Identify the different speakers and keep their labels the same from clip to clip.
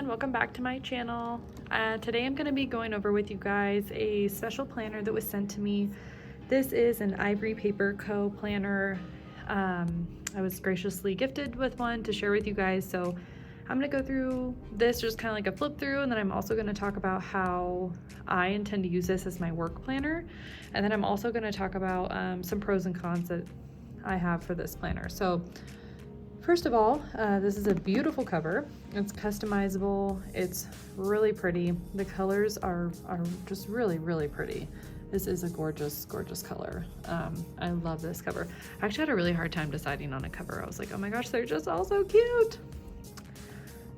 Speaker 1: everyone, welcome back to my channel. Today I'm going to be going over with you guys a special planner that was sent to me. This is an Ivory Paper Co. planner. I was graciously gifted with one to share with you guys, so I'm going to go through this just kind of like a flip through, and then I'm also going to talk about how I intend to use this as my work planner, and then I'm also going to talk about some pros and cons that I have for this planner. So first of all, this is a beautiful cover. It's customizable. It's really pretty. The colors are just really, really pretty. This is a gorgeous, gorgeous color. I love this cover. I actually had a really hard time deciding on a cover. I was like, oh my gosh, they're just all so cute.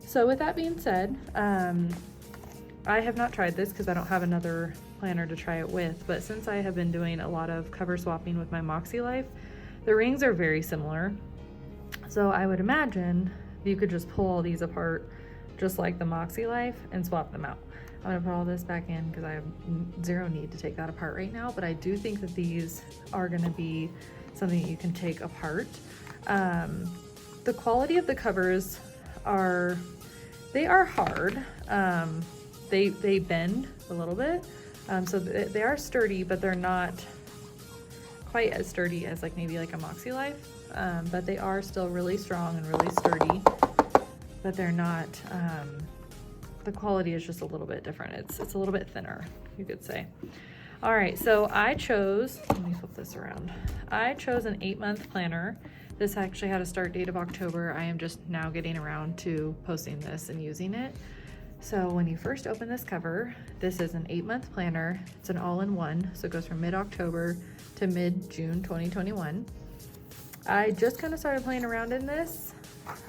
Speaker 1: So with that being said, I have not tried this because I don't have another planner to try it with, but since I have been doing a lot of cover swapping with my Moxie Life, the rings are very similar. So I would imagine you could just pull all these apart just like the Moxie Life and swap them out. I'm gonna put all this back in because I have zero need to take that apart right now, but I do think that these are gonna be something that you can take apart. The quality of the covers are hard. They bend a little bit. So they are sturdy, but they're not quite as sturdy as like maybe like a Moxie Life. But they are still really strong and really sturdy, but they're not, the quality is just a little bit different. It's a little bit thinner, you could say. All right, so I chose, let me flip this around. I chose an 8-month planner. This actually had a start date of October. I am just now getting around to posting this and using it. So when you first open this cover, this is an 8-month planner. It's an all-in-one, so it goes from mid-October to mid-June 2021. I just kind of started playing around in this,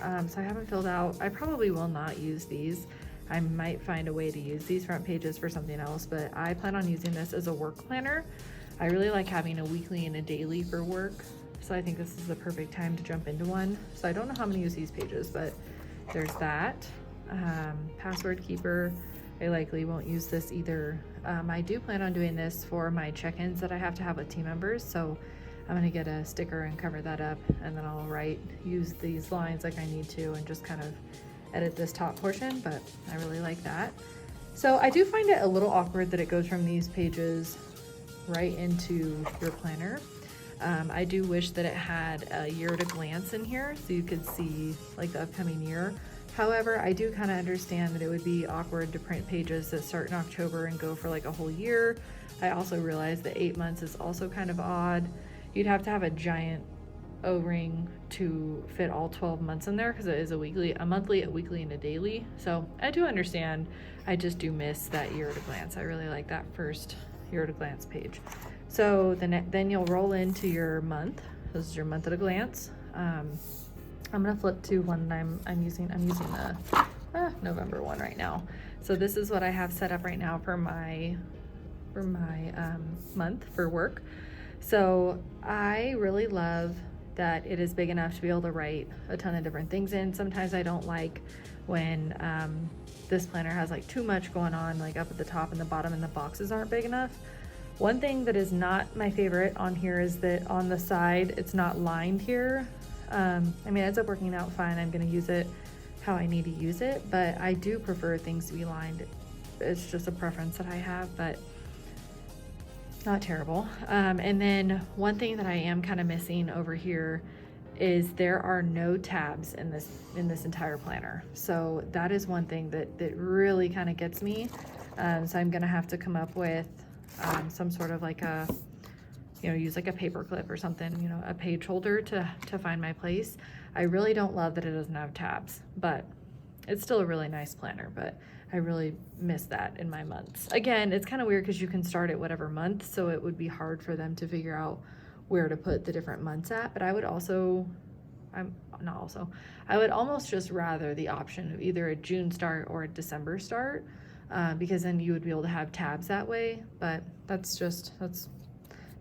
Speaker 1: so I haven't filled out. I probably will not use these. I might find a way to use these front pages for something else, but I plan on using this as a work planner. I really like having a weekly and a daily for work, so I think this is the perfect time to jump into one. So I don't know how I'm gonna use these pages, but there's that. Password keeper, I likely won't use this either. I do plan on doing this for my check-ins that I have to have with team members, so I'm gonna get a sticker and cover that up, and then I'll use these lines like I need to and just kind of edit this top portion, but I really like that. So I do find it a little awkward that it goes from these pages right into your planner. I do wish that it had a year at a glance in here so you could see like the upcoming year. However, I do kind of understand that it would be awkward to print pages that start in October and go for like a whole year. I also realize that 8 months is also kind of odd. You'd have to have a giant O-ring to fit all 12 months in there because it is a monthly, a weekly, and a daily. So I do understand. I just do miss that year at a glance. I really like that first year at a glance page. So then you'll roll into your month. This is your month at a glance. I'm gonna flip to one that I'm using. I'm using the November one right now. So this is what I have set up right now for my month for work. So I really love that it is big enough to be able to write a ton of different things in. Sometimes I don't like when this planner has like too much going on, like up at the top and the bottom, and the boxes aren't big enough. One thing that is not my favorite on here is that on the side, it's not lined here. I mean, it ends up working out fine. I'm gonna use it how I need to use it, but I do prefer things to be lined. It's just a preference that I have, but not terrible. And then one thing that I am kind of missing over here is there are no tabs in this entire planner. So that is one thing that really kind of gets me. So I'm gonna have to come up with some sort of like use like a paper clip or something, a page holder to find my place. I really don't love that it doesn't have tabs, but it's still a really nice planner, but I really miss that in my months. Again, it's kind of weird because you can start at whatever month, so it would be hard for them to figure out where to put the different months at, but I would almost just rather the option of either a June start or a December start, because then you would be able to have tabs that way, but that's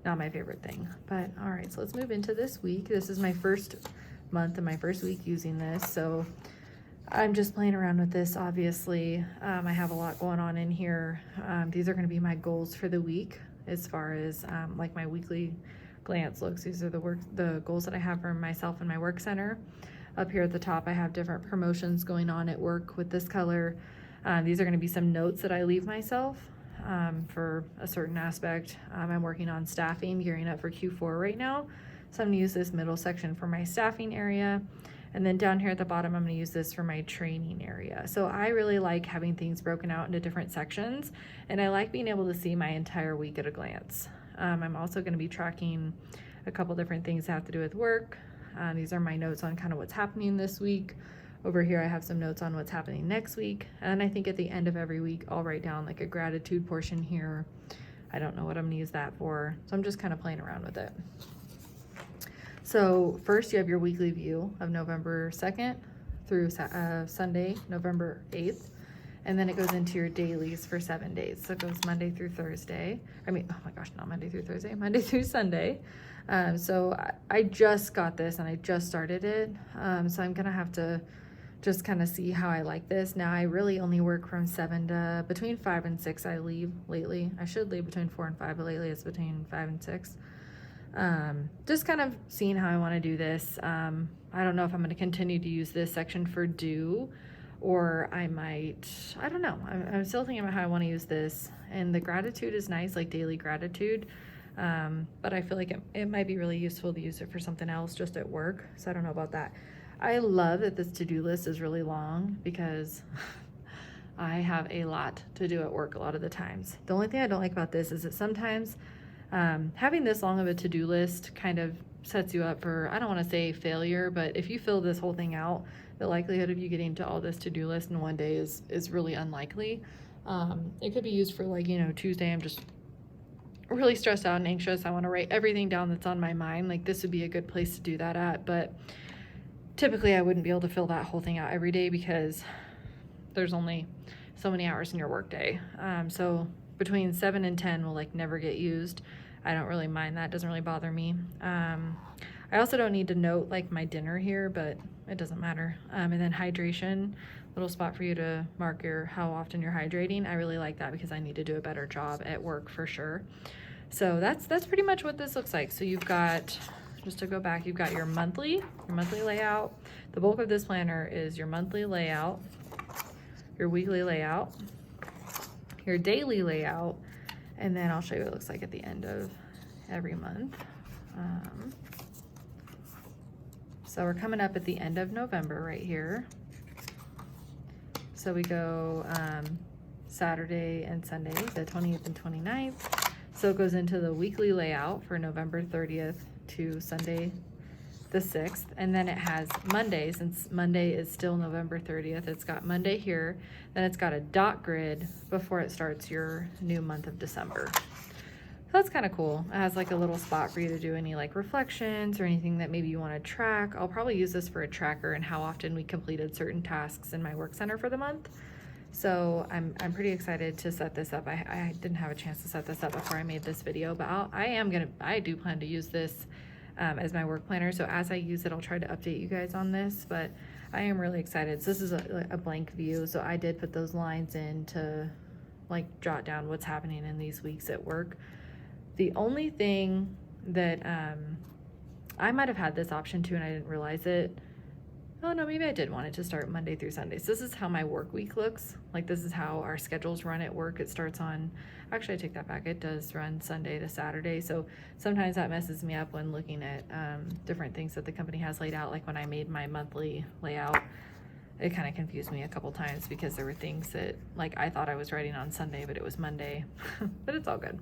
Speaker 1: not my favorite thing. But all right, so let's move into this week. This is my first month and my first week using this, so I'm just playing around with this, obviously. I have a lot going on in here. These are gonna be my goals for the week as far as like my weekly glance looks. These are the goals that I have for myself and my work center. Up here at the top, I have different promotions going on at work with this color. These are going to be some notes that I leave myself for a certain aspect. I'm working on staffing, gearing up for Q4 right now. So I'm going to use this middle section for my staffing area. And then down here at the bottom, I'm going to use this for my training area. So I really like having things broken out into different sections, and I like being able to see my entire week at a glance. I'm also going to be tracking a couple different things that have to do with work. These are my notes on kind of what's happening this week. Over here, I have some notes on what's happening next week. And I think at the end of every week, I'll write down like a gratitude portion here. I don't know what I'm going to use that for, so I'm just kind of playing around with it. So first you have your weekly view of November 2nd through Sunday, November 8th. And then it goes into your dailies for 7 days. So it goes Monday through Thursday. Oh my gosh, not Monday through Thursday, Monday through Sunday. So I just got this and I just started it. So I'm gonna have to just kind of see how I like this. Now I really only work from 7 to between 5 and 6 I leave lately. I should leave between 4 and 5, but lately it's between 5 and 6. Just kind of seeing how I want to do this. I don't know if I'm going to continue to use this section for due, or I don't know. I'm still thinking about how I want to use this. And the gratitude is nice, like daily gratitude. But I feel like it might be really useful to use it for something else just at work. So I don't know about that. I love that this to-do list is really long because I have a lot to do at work a lot of the times. The only thing I don't like about this is that sometimes having this long of a to-do list kind of sets you up for, I don't want to say failure, but if you fill this whole thing out, the likelihood of you getting to all this to-do list in one day is really unlikely. It could be used for like, Tuesday, I'm just really stressed out and anxious. I want to write everything down that's on my mind. Like this would be a good place to do that at, but typically I wouldn't be able to fill that whole thing out every day because there's only so many hours in your workday. So between 7 and 10 will like never get used. I don't really mind that. It doesn't really bother me. I also don't need to note like my dinner here, but it doesn't matter. And then hydration, little spot for you to mark how often you're hydrating. I really like that because I need to do a better job at work for sure. So that's pretty much what this looks like. So you've got, just to go back, you've got your monthly layout. The bulk of this planner is your monthly layout, your weekly layout, your daily layout, and then I'll show you what it looks like at the end of every month. So we're coming up at the end of November right here. So we go Saturday and Sunday, the 20th and 29th. So it goes into the weekly layout for November 30th to Sunday the 6th, and then it has Monday, since Monday is still November 30th. It's got Monday here, then it's got a dot grid before it starts your new month of December. So that's kind of cool. It has like a little spot for you to do any like reflections or anything that maybe you want to track. I'll probably use this for a tracker and how often we completed certain tasks in my work center for the month. So I'm pretty excited to set this up. I didn't have a chance to set this up before I made this video, but I do plan to use this as my work planner. So as I use it, I'll try to update you guys on this, but I am really excited. So this is a blank view. So I did put those lines in to like jot down what's happening in these weeks at work. The only thing that I might have had this option too and I didn't realize it. Oh no, maybe I did want it to start Monday through Sunday. So this is how my work week looks. Like this is how our schedules run at work. It starts on, actually I take that back. It does run Sunday to Saturday. So sometimes that messes me up when looking at different things that the company has laid out. Like when I made my monthly layout, it kind of confused me a couple times because there were things that like I thought I was writing on Sunday, but it was Monday, but it's all good.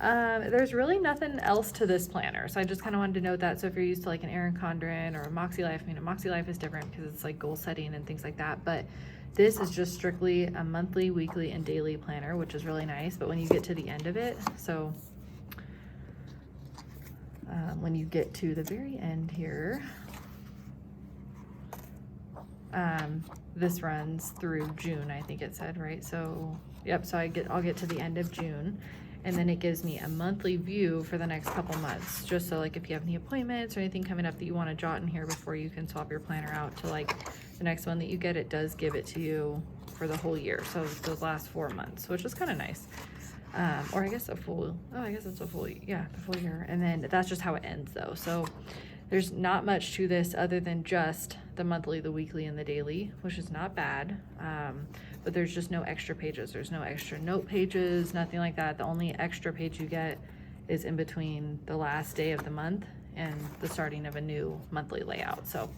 Speaker 1: There's really nothing else to this planner, so I just kind of wanted to note that. So if you're used to like an Erin Condren or a Moxie Life, a Moxie Life is different because it's like goal setting and things like that, but this is just strictly a monthly, weekly, and daily planner, which is really nice. But when you get to the end of it, so when you get to the very end here, this runs through June, I think it said, right? So yep, so I'll get to the end of June, and then it gives me a monthly view for the next couple months, just so like if you have any appointments or anything coming up that you want to jot in here before you can swap your planner out to like the next one that you get, it does give it to you for the whole year, so those last 4 months, which is kind of nice. Or I guess it's a full, yeah, the full year. And then that's just how it ends though. So There's not much to this other than just the monthly, the weekly, and the daily, which is not bad. But there's just no extra pages. There's no extra note pages, nothing like that. The only extra page you get is in between the last day of the month and the starting of a new monthly layout. So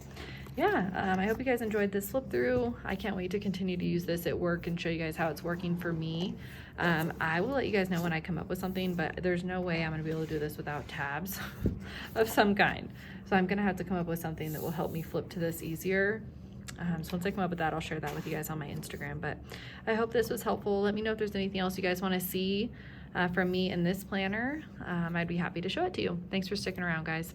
Speaker 1: yeah, I hope you guys enjoyed this flip through. I can't wait to continue to use this at work and show you guys how it's working for me. I will let you guys know when I come up with something, but there's no way I'm gonna be able to do this without tabs of some kind. So I'm gonna have to come up with something that will help me flip to this easier. So once I come up with that, I'll share that with you guys on my Instagram. But I hope this was helpful. Let me know if there's anything else you guys wanna see from me in this planner. I'd be happy to show it to you. Thanks for sticking around, guys.